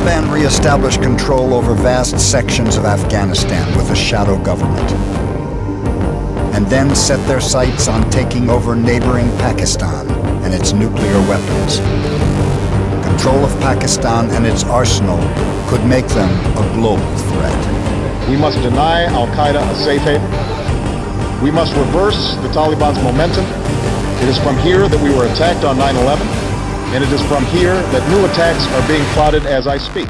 Taliban re-established control over vast sections of Afghanistan with a shadow government, and then set their sights on taking over neighboring Pakistan and its nuclear weapons. Control of Pakistan and its arsenal could make them a global threat. We must deny Al-Qaeda a safe haven. We must reverse the Taliban's momentum. It is from here that we were attacked on 9/11, and it is from here that new attacks are being plotted as I speak.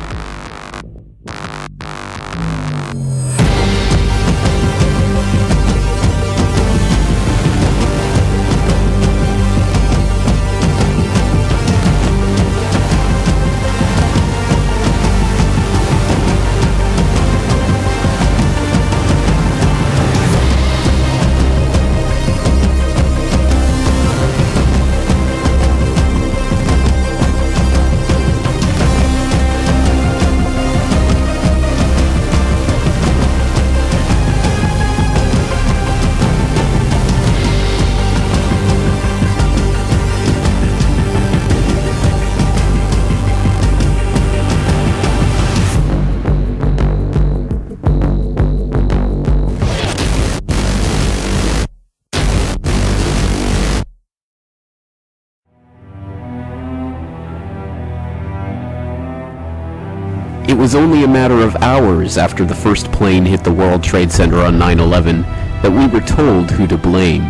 It was only a matter of hours after the first plane hit the World Trade Center on 9/11 that we were told who to blame.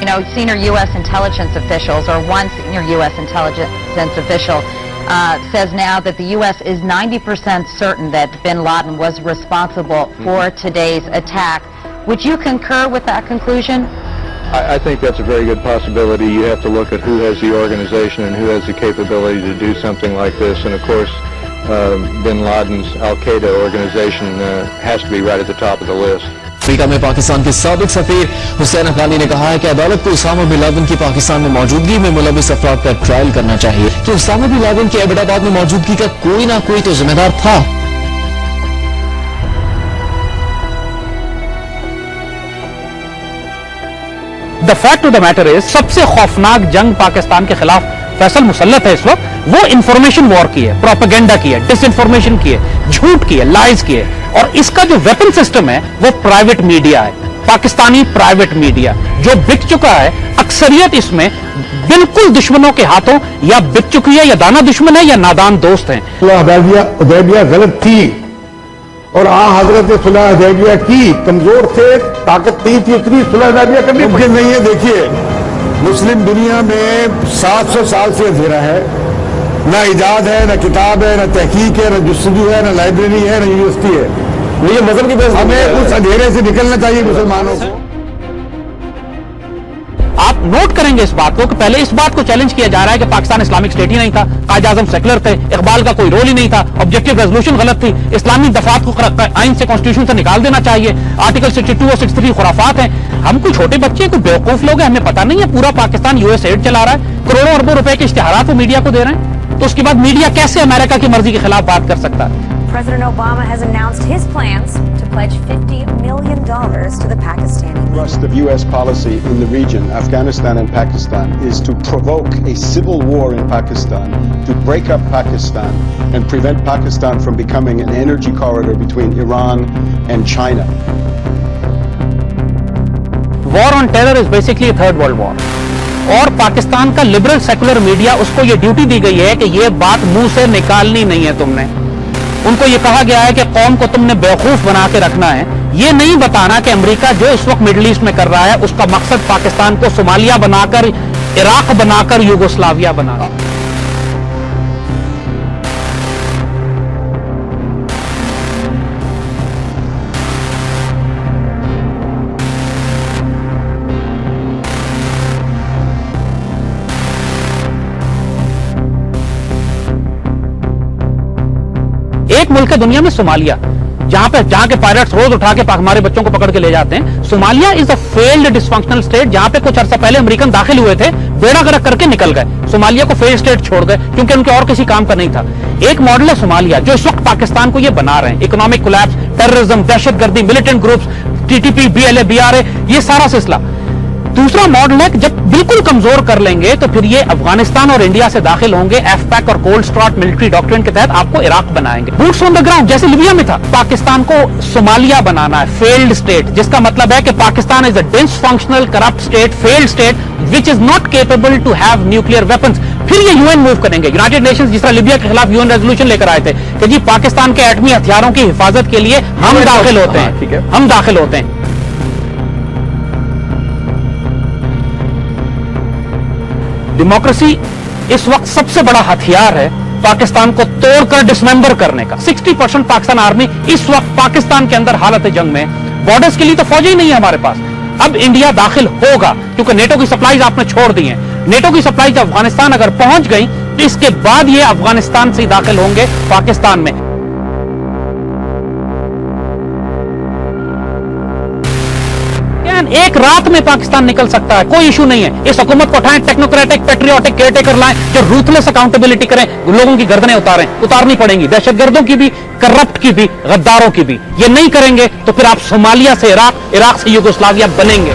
You know, senior U.S. intelligence officials, or one senior U.S. intelligence official, says now that the U.S. is 90% certain that bin Laden was responsible for today's attack. Would you concur with that conclusion? I think that's a very good possibility. You have to look at who has the organization and who has the capability to do something like this. And of course, bin Laden's Al-Qaeda organization has to be right at the top of the list. Africa में पाकिस्तान के साबिक सफीर हुसैन हक्कानी ने कहा है कि अदालत को Usama bin Laden की पाकिस्तान में मौजूदगी में मुलविस अफराद का ट्रायल करना चाहिए कि उसामा बिन लादेन की एबटाबाद में मौजूदगी का कोई ना कोई तो जिम्मेदार था। The fact of the matter is, सबसे खौफनाक जंग पाकिस्तान के खिलाफ फैसल मुसल्लत है इस वक्त, वो इंफॉर्मेशन वॉर की है, प्रोपेगेंडा की है, डिसइंफॉर्मेशन की है, झूठ की है, लाइज की है, और इसका जो वेपन सिस्टम है वो प्राइवेट मीडिया है, पाकिस्तानी प्राइवेट मीडिया जो बिक चुका है। अक्सरियत इसमें बिल्कुल दुश्मनों के हाथों या बिक चुकी है, या दाना दुश्मन है या नादान दोस्त हैं। हुदैबिया गलत थी और हजरत सुलह हुदैबिया की कमजोर थे, ताकत नहीं थी इतनी सुलह हुदैबिया करनी मुमकिन नहीं है। देखिए, मुस्लिम दुनिया में 700 साल से अंधेरा है, ना इजाद है, ना किताब है, ना तहकीक है, ना जुस्तजू है, ना लाइब्रेरी है, ना यूनिवर्सिटी है। ये मजहब की हमें उस अंधेरे से निकलना चाहिए मुसलमानों को। आप नोट करेंगे इस बात को कि पहले इस बात को चैलेंज किया जा रहा है कि पाकिस्तान इस्लामिक स्टेट ही नहीं था, कायद आजम सेकुलर थे, इकबाल का कोई रोल ही नहीं था, ऑब्जेक्टिव रेजोल्यूशन गलत थी, इस्लामी दफात को आइन से कॉन्स्टिट्यूशन से निकाल देना चाहिए, आर्टिकल 62 और 63 खुराफात हैं। हम कोई छोटे बच्चे, कोई बेवकूफ लोग हैं, हमें पता नहीं है पूरा पाकिस्तान यूएसएड चला रहा है, करोड़ों अरबों रुपए के इश्तिहारात वो मीडिया को दे रहे हैं, तो उसके बाद मीडिया कैसे अमेरिका की मर्जी के खिलाफ बात कर सकता है? President Obama has announced his plans to pledge $50 million to the Pakistani. The thrust of U.S. policy in the region, Afghanistan and Pakistan, is to provoke a civil war in Pakistan, to break up Pakistan and prevent Pakistan from becoming an energy corridor between Iran and China. War on terror is basically a third world war. और पाकिस्तान का liberal secular media, उसको ये duty दी गई है कि ये बात मुंह से निकालनी नहीं है तुमने। उनको ये कहा गया है कि कौम को तुमने बेवकूफ बना के रखना है, ये नहीं बताना कि अमेरिका जो इस वक्त मिडिल ईस्ट में कर रहा है उसका मकसद पाकिस्तान को सोमालिया बनाकर, इराक बनाकर, यूगोस्लाविया बनाना। एक मुल्क है दुनिया में सोमालिया, जहां के पायलट्स रोज उठा के हमारे बच्चों को पकड़ के ले जाते हैं। Somalia is a failed dysfunctional state, जहां पे कुछ अर्सा पहले अमेरिकन दाखिल हुए थे, बेड़ा गर्क करके निकल गए, सोमालिया को फेल्ड स्टेट छोड़ गए क्योंकि उनके और किसी काम का नहीं था। एक मॉडल है सोमालिया जो इस वक्त पाकिस्तान को ये बना रहे हैं, इकोनॉमिक कोलैप्स, टेररिज्म, दहशतगर्दी, militant groups, TTP, BLA, BRA, ये सारा सिलसिला। दूसरा मॉडल है कि जब बिल्कुल कमजोर कर लेंगे तो फिर ये अफगानिस्तान और इंडिया से दाखिल होंगे, एफपैक और कोल्ड स्टार्ट मिलिट्री डॉक्ट्रिन के तहत आपको इराक बनाएंगे। बूट्स ऑन द ग्राउंड, जैसे लिबिया में था। पाकिस्तान को सोमालिया बनाना है, फेल्ड स्टेट, जिसका मतलब है कि Pakistan is a dysfunctional corrupt state, failed state which is not capable to have nuclear weapons. फिर ये यूएन मूव करेंगे, यूनाइटेड नेशंस जिस तरह लिबिया के खिलाफ यूएन रेजोल्यूशन लेकर आए थे कि जी पाकिस्तान के एटमी हथियारों की हिफाजत के लिए हम दाखिल होते हैं, हम दाखिल होते हैं। डेमोक्रेसी इस वक्त सबसे बड़ा हथियार है पाकिस्तान को तोड़कर डिसमेंबर करने का। 60% पाकिस्तान आर्मी इस वक्त पाकिस्तान के अंदर हालत जंग में, बॉर्डर्स के लिए तो फौजी ही नहीं है हमारे पास। अब इंडिया दाखिल होगा क्योंकि नेटो की सप्लाईज आपने छोड़ दी हैं। नेटो की सप्लाईज अफगानिस्तान अगर पहुंच गई तो इसके बाद ये अफगानिस्तान से दाखिल होंगे पाकिस्तान में। एक रात में पाकिस्तान निकल सकता है, कोई इशू नहीं है। इस हुकूमत को उठाएं, टेक्नोक्रेटिक, पेट्रियोटिक, केयरटेकर लाएं जो रूथलेस अकाउंटेबिलिटी करें, लोगों की गर्दनें उतारनी पड़ेंगी, दहशतगर्दों की भी, करप्ट की भी, गद्दारों की भी। ये नहीं करेंगे तो फिर आप सोमालिया से इराक, इराक से यूगोस्लाविया बनेंगे।